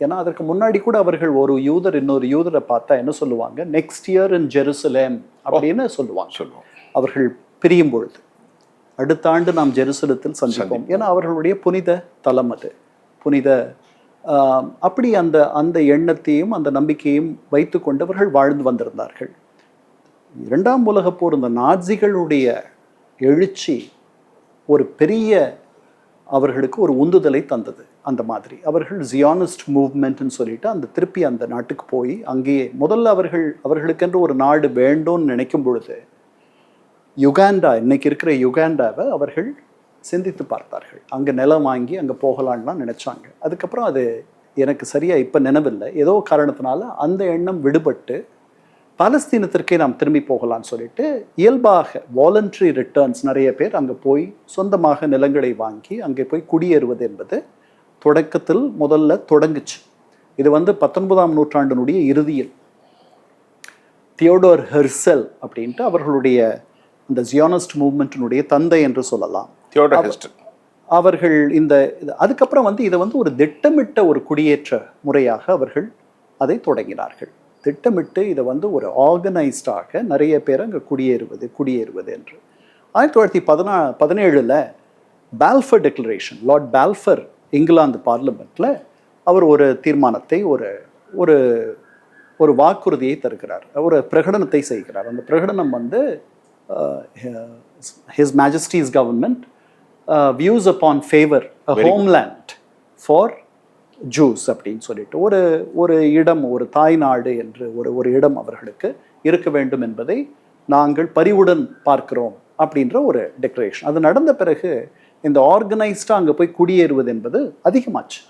ஏன்னா அதற்கு முன்னாடி கூட அவர்கள் ஒரு யூதர் இன்னொரு யூதரை பார்த்தா என்ன சொல்லுவாங்க, நெக்ஸ்ட் இயர் இன் ஜெருசலேம் அப்படின்னு சொல்லுவாங்க. அவர்கள் பிரியும் பொழுது அடுத்த ஆண்டு நாம் ஜெருசலத்தில் சந்திப்போம். ஏன்னா அவர்களுடைய புனித தலம் அது, புனித அப்படி அந்த அந்த எண்ணத்தையும் அந்த நம்பிக்கையும் வைத்து கொண்டவர்கள் வாழ்ந்து வந்திருந்தார்கள். இரண்டாம் உலகப் போர், இந்த நாட்சிகளுடைய எழுச்சி ஒரு பெரிய அவர்களுக்கு ஒரு உந்துதலை தந்தது. அந்த மாதிரி அவர்கள் ஜியானிஸ்ட் மூவ்மெண்ட்னு சொல்லிட்டு அந்த திருப்பி அந்த நாட்டுக்கு போய் அங்கேயே முதல்ல அவர்களுக்கென்று ஒரு நாடு வேண்டும்னு நினைக்கும் பொழுது யுகாண்டா, இன்னைக்கு இருக்கிற யுகாண்டாவை அவர்கள் சிந்தித்து பார்த்தார்கள். அங்கே நிலம் வாங்கி அங்கே போகலான்லாம் நினைச்சாங்க. அதுக்கப்புறம் அது எனக்கு சரியாக இப்போ நினைவில்லை, ஏதோ காரணத்தினால அந்த எண்ணம் விடுபட்டு பாலஸ்தீனத்திற்கே நாம் திரும்பி போகலான்னு சொல்லிட்டு இயல்பாக வாலண்டரி ரிட்டர்ன்ஸ் நிறைய பேர் அங்கே போய் சொந்தமாக நிலங்களை வாங்கி அங்கே போய் குடியேறுவது என்பது தொடக்கத்தில் முதல்ல தொடங்குச்சு. இது 19ஆம் நூற்றாண்டினுடைய இறுதியில் தியோடோர் ஹெர்சல் அப்படின்ட்டு அவர்களுடைய இந்த ஜியானிஸ்ட் மூவ்மெண்ட்டினுடைய தந்தை என்று சொல்லலாம். அவர்கள் அதுக்கப்புறம் இதை ஒரு திட்டமிட்ட ஒரு குடியேற்ற முறையாக அவர்கள் அதை தொடங்கினார்கள். திட்டமிட்டு இதை ஒரு ஆர்கனைஸ்டாக நிறைய பேர் அங்கே குடியேறுவது என்று 1917 Balfour declaration, Lord Balfour England பார்லிமெண்ட்டில் அவர் ஒரு தீர்மானத்தை ஒரு ஒரு வாக்குறுதியை தருகிறார், ஒரு பிரகடனத்தை செய்கிறார். அந்த பிரகடனம் His Majesty's government views upon favor a homeland for Jews அப்படின்னு சொல்லிட்டு ஒரு இடம், ஒரு தாய் நாடு என்று ஒரு இடம் அவர்களுக்கு இருக்க வேண்டும் என்பதை நாங்கள் பரிவுடன் பார்க்கிறோம் அப்படின்ற ஒரு டிக்ளரேஷன். அது நடந்த பிறகு இந்த ஆர்கனைஸ்டாக அங்கே போய் குடியேறுவது என்பது அதிகமாச்சு.